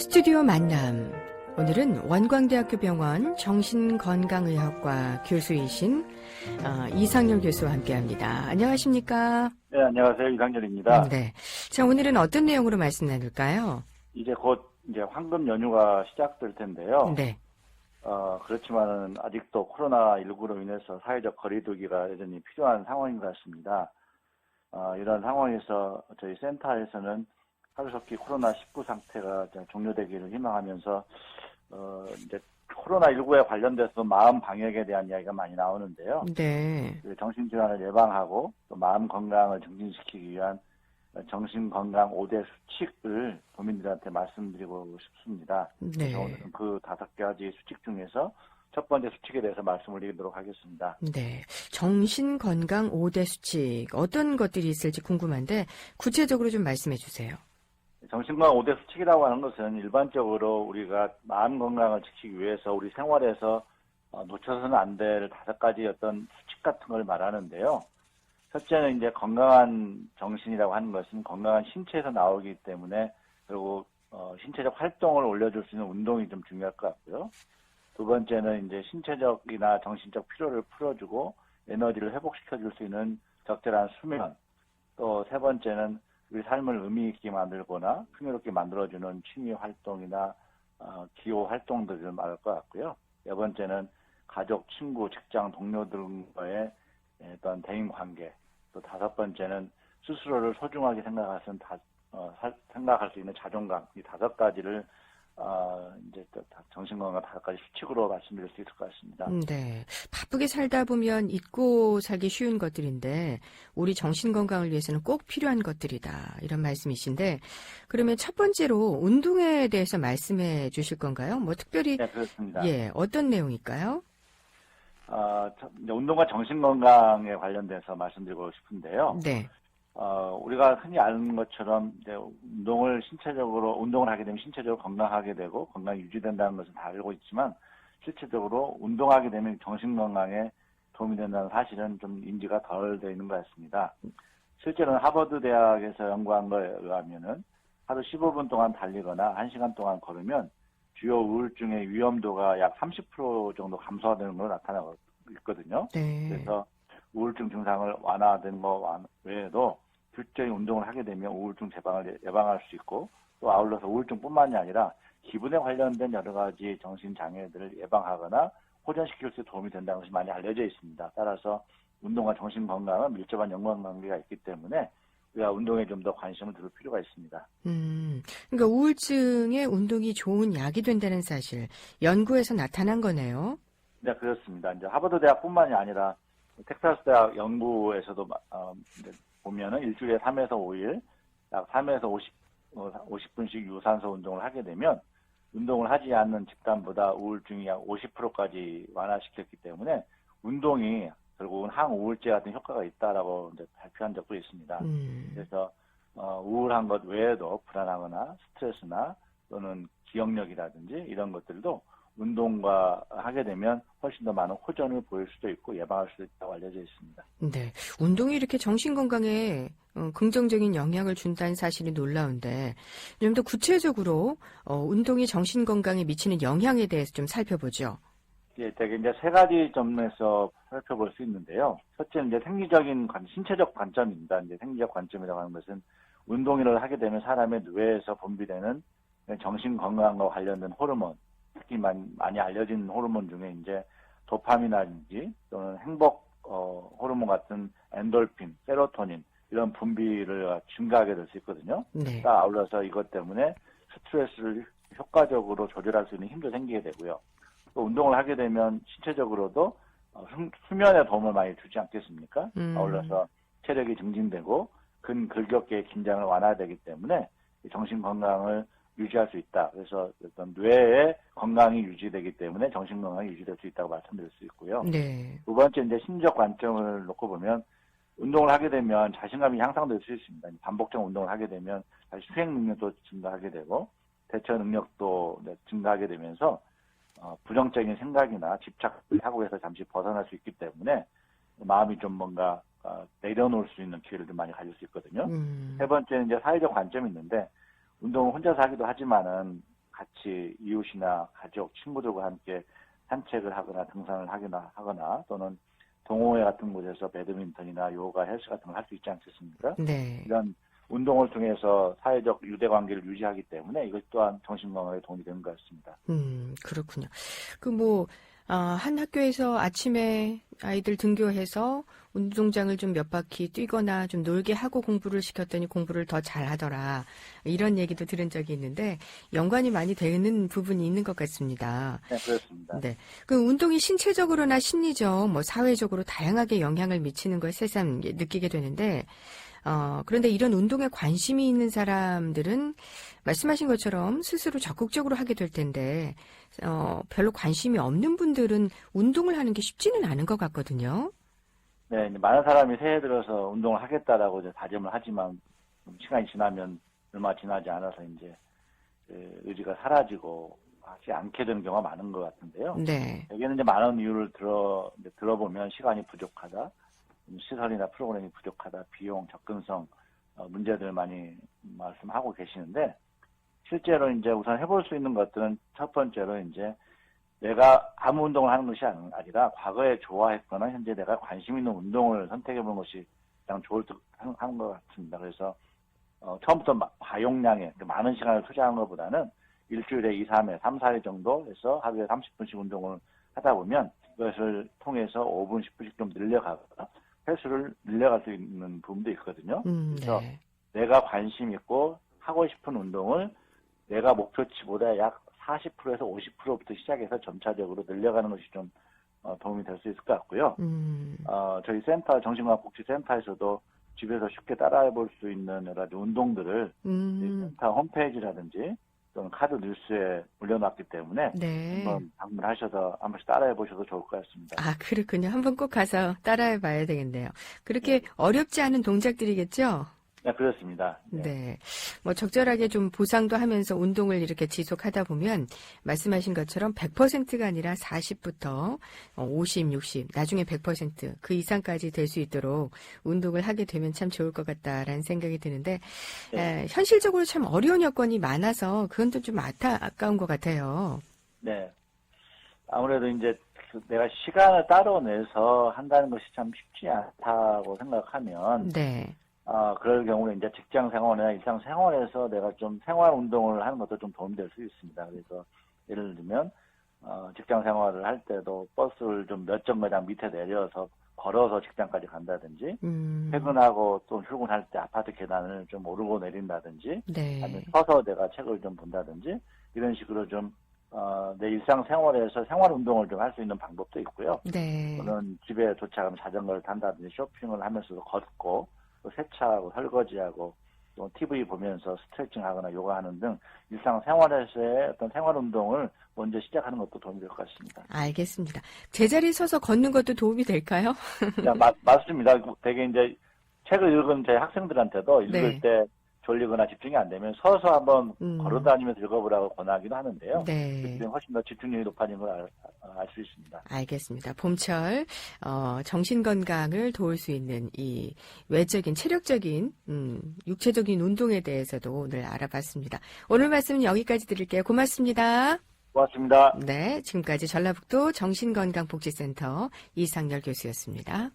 스튜디오 만남. 오늘은 원광대학교 병원 정신건강의학과 교수이신 이상열 교수와 함께합니다. 안녕하십니까? 네, 안녕하세요. 이상열입니다. 네. 자, 오늘은 어떤 내용으로 말씀 나눌까요? 이제 곧 황금 연휴가 시작될 텐데요. 네. 그렇지만은 아직도 코로나19로 인해서 사회적 거리두기가 여전히 필요한 상황인 것 같습니다. 이런 상황에서 저희 센터에서는 하루속히 코로나19 상태가 종료되기를 희망하면서 이제 코로나19에 관련돼서 마음 방역에 대한 이야기가 많이 나오는데요. 네. 정신질환을 예방하고 또 마음 건강을 증진시키기 위한 정신건강 5대 수칙을 도민들한테 말씀드리고 싶습니다. 네. 그래서 오늘은 그 5가지 수칙 중에서 첫 번째 수칙에 대해서 말씀을 드리도록 하겠습니다. 네. 정신건강 5대 수칙. 어떤 것들이 있을지 궁금한데 구체적으로 좀 말씀해 주세요. 정신건강 5대 수칙이라고 하는 것은 일반적으로 우리가 마음 건강을 지키기 위해서 우리 생활에서 놓쳐서는 안 될 5가지 어떤 수칙 같은 걸 말하는데요. 첫째는 이제 건강한 정신이라고 하는 것은 건강한 신체에서 나오기 때문에 그리고 신체적 활동을 올려줄 수 있는 운동이 좀 중요할 것 같고요. 두 번째는 이제 신체적이나 정신적 피로를 풀어주고 에너지를 회복시켜줄 수 있는 적절한 수면. 또 세 번째는 우리 삶을 의미 있게 만들거나 풍요롭게 만들어주는 취미 활동이나 기호 활동들을 말할 것 같고요. 네 번째는 가족, 친구, 직장, 동료들과의 어떤 대인 관계. 또 5번째는 스스로를 소중하게 생각할 수 있는 자존감. 이 5가지를 이제 정신건강 5가지 수칙으로 말씀드릴 수 있을 것 같습니다. 네. 바쁘게 살다 보면 잊고 살기 쉬운 것들인데 우리 정신건강을 위해서는 꼭 필요한 것들이다. 이런 말씀이신데 그러면 첫 번째로 운동에 대해서 말씀해 주실 건가요? 뭐 특별히 네, 그렇습니다. 예, 어떤 내용일까요? 운동과 정신건강에 관련돼서 말씀드리고 싶은데요. 네. 우리가 흔히 아는 것처럼 이제 운동을 하게 되면 신체적으로 건강하게 되고 건강이 유지된다는 것은 다 알고 있지만 실질적으로 운동하게 되면 정신건강에 도움이 된다는 사실은 좀 인지가 덜 되어 있는 것 같습니다. 실제로는 하버드 대학에서 연구한 거에 의하면은 하루 15분 동안 달리거나 1시간 동안 걸으면 주요 우울증의 위험도가 약 30% 정도 감소되는 걸로 나타나고 있거든요. 네. 그래서 우울증 증상을 완화된 거 외에도 규칙적인 운동을 하게 되면 우울증 예방할 수 있고 또 아울러서 우울증뿐만이 아니라 기분에 관련된 여러 가지 정신장애들을 예방하거나 호전시킬 수 도움이 된다는 것이 많이 알려져 있습니다. 따라서 운동과 정신건강은 밀접한 연관관계가 있기 때문에 우리가 운동에 좀 더 관심을 두를 필요가 있습니다. 그러니까 우울증에 운동이 좋은 약이 된다는 사실 연구에서 나타난 거네요. 네, 그렇습니다. 이제 하버드 대학뿐만이 아니라 텍사스 대학 연구에서도 보면은 일주일에 3에서 5일, 약 3에서 50분씩 유산소 운동을 하게 되면 운동을 하지 않는 집단보다 우울증이 약 50%까지 완화시켰기 때문에 운동이 결국은 항우울제 같은 효과가 있다라고 이제 발표한 적도 있습니다. 그래서 우울한 것 외에도 불안하거나 스트레스나 또는 기억력이라든지 이런 것들도 운동과 하게 되면 훨씬 더 많은 호전을 보일 수도 있고 예방할 수도 있다고 알려져 있습니다. 네. 운동이 이렇게 정신건강에 긍정적인 영향을 준다는 사실이 놀라운데 좀 더 구체적으로 운동이 정신건강에 미치는 영향에 대해서 좀 살펴보죠. 예, 되게 이제 3가지 점에서 살펴볼 수 있는데요. 첫째는 이제 신체적 관점입니다. 이제 생리적 관점이라고 하는 것은 운동을 하게 되면 사람의 뇌에서 분비되는 정신건강과 관련된 호르몬, 특히 많이 알려진 호르몬 중에 이제 도파민이라든지 또는 행복 호르몬 같은 엔돌핀, 세로토닌 이런 분비를 증가하게 될 수 있거든요. 네. 아울러서 이것 때문에 스트레스를 효과적으로 조절할 수 있는 힘도 생기게 되고요. 또 운동을 하게 되면 신체적으로도 수면에 도움을 많이 주지 않겠습니까? 아울러서 체력이 증진되고 근근격계의 긴장을 완화되기 때문에 정신 건강을 유지할 수 있다. 그래서 어떤 뇌의 건강이 유지되기 때문에 정신 건강이 유지될 수 있다고 말씀드릴 수 있고요. 네. 두 번째 이제 심리적 관점을 놓고 보면 운동을 하게 되면 자신감이 향상될 수 있습니다. 반복적 운동을 하게 되면 다시 수행 능력도 증가하게 되고 대처 능력도 증가하게 되면서 부정적인 생각이나 집착하고에서 잠시 벗어날 수 있기 때문에 마음이 좀 뭔가 내려놓을 수 있는 기회를 좀 많이 가질 수 있거든요. 세 번째는 이제 사회적 관점이 있는데 운동을 혼자서 하기도 하지만은 같이 이웃이나 가족, 친구들과 함께 산책을 하거나 등산을 하거나 또는 동호회 같은 곳에서 배드민턴이나 요가, 헬스 같은 걸 할 수 있지 않겠습니까? 네. 이런 운동을 통해서 사회적 유대관계를 유지하기 때문에 이것 또한 정신건강에 도움이 되는 것 같습니다. 그렇군요. 한 학교에서 아침에 아이들 등교해서 운동장을 좀 몇 바퀴 뛰거나 좀 놀게 하고 공부를 시켰더니 공부를 더 잘하더라. 이런 얘기도 들은 적이 있는데 연관이 많이 되는 부분이 있는 것 같습니다. 네, 그렇습니다. 네. 그 운동이 신체적으로나 심리적, 사회적으로 다양하게 영향을 미치는 걸 새삼 느끼게 되는데, 그런데 이런 운동에 관심이 있는 사람들은 말씀하신 것처럼 스스로 적극적으로 하게 될 텐데, 별로 관심이 없는 분들은 운동을 하는 게 쉽지는 않은 것 같거든요. 네, 이제 많은 사람이 새해 들어서 운동을 하겠다라고 이제 다짐을 하지만 시간이 지나면 얼마 지나지 않아서 이제 의지가 사라지고 하지 않게 되는 경우가 많은 것 같은데요. 네. 여기는 이제 많은 이유를 들어보면 시간이 부족하다, 시설이나 프로그램이 부족하다, 비용, 접근성 문제들 많이 말씀하고 계시는데 실제로 이제 우선 해볼 수 있는 것들은 첫 번째로 이제 내가 아무 운동을 하는 것이 아니라 과거에 좋아했거나 현재 내가 관심 있는 운동을 선택해보는 것이 가장 좋을 듯 하는 것 같습니다. 그래서 처음부터 과용량의 많은 시간을 투자하는 것보다는 일주일에 2, 3회, 3, 4회 정도 해서 하루에 30분씩 운동을 하다 보면 이것을 통해서 5분, 10분씩 좀 늘려가거나 횟수를 늘려갈 수 있는 부분도 있거든요. 그래서 네. 내가 관심 있고 하고 싶은 운동을 내가 목표치보다 약 40%에서 50%부터 시작해서 점차적으로 늘려가는 것이 좀 도움이 될 수 있을 것 같고요. 저희 센터, 정신건강복지센터에서도 집에서 쉽게 따라해 볼 수 있는 여러 가지 운동들을 센터 홈페이지라든지 또는 카드 뉴스에 올려놨기 때문에 네. 한번 방문하셔서 한 번씩 따라해 보셔도 좋을 것 같습니다. 아, 그렇군요. 한번 꼭 가서 따라해 봐야 되겠네요. 그렇게 어렵지 않은 동작들이겠죠? 네, 그렇습니다. 네. 적절하게 좀 보상도 하면서 운동을 이렇게 지속하다 보면 말씀하신 것처럼 100%가 아니라 40부터 50, 60, 나중에 100% 그 이상까지 될 수 있도록 운동을 하게 되면 참 좋을 것 같다라는 생각이 드는데 현실적으로 참 어려운 여건이 많아서 그건 또 좀 아까운 것 같아요. 네. 아무래도 이제 내가 시간을 따로 내서 한다는 것이 참 쉽지 않다고 생각하면 네. 그럴 경우에 이제 직장 생활이나 일상 생활에서 내가 좀 생활 운동을 하는 것도 좀 도움이 될 수 있습니다. 그래서 예를 들면, 직장 생활을 할 때도 버스를 좀 몇 정거장 밑에 내려서 걸어서 직장까지 간다든지, 퇴근하고 또 출근할 때 아파트 계단을 좀 오르고 내린다든지, 네. 아니면 서서 내가 책을 좀 본다든지, 이런 식으로 좀, 내 일상 생활에서 생활 운동을 좀 할 수 있는 방법도 있고요. 네. 또는 집에 도착하면 자전거를 탄다든지 쇼핑을 하면서도 걷고, 또 세차하고 설거지하고 또 TV 보면서 스트레칭하거나 요가하는 등 일상 생활에서의 어떤 생활 운동을 먼저 시작하는 것도 도움이 될 것 같습니다. 알겠습니다. 제자리에 서서 걷는 것도 도움이 될까요? 맞습니다. 되게 이제 책을 읽은 제 학생들한테도 읽을 네. 때 졸리거나 집중이 안 되면 서서 한번 걸어다니면서 읽어보라고 권하기도 하는데요. 네. 그때 훨씬 더 집중력이 높아지는 걸 알 수 있습니다. 알겠습니다. 봄철 정신 건강을 도울 수 있는 이 외적인 체력적인 육체적인 운동에 대해서도 오늘 알아봤습니다. 오늘 말씀은 여기까지 드릴게요. 고맙습니다. 고맙습니다. 네, 지금까지 전라북도 정신건강복지센터 이상열 교수였습니다.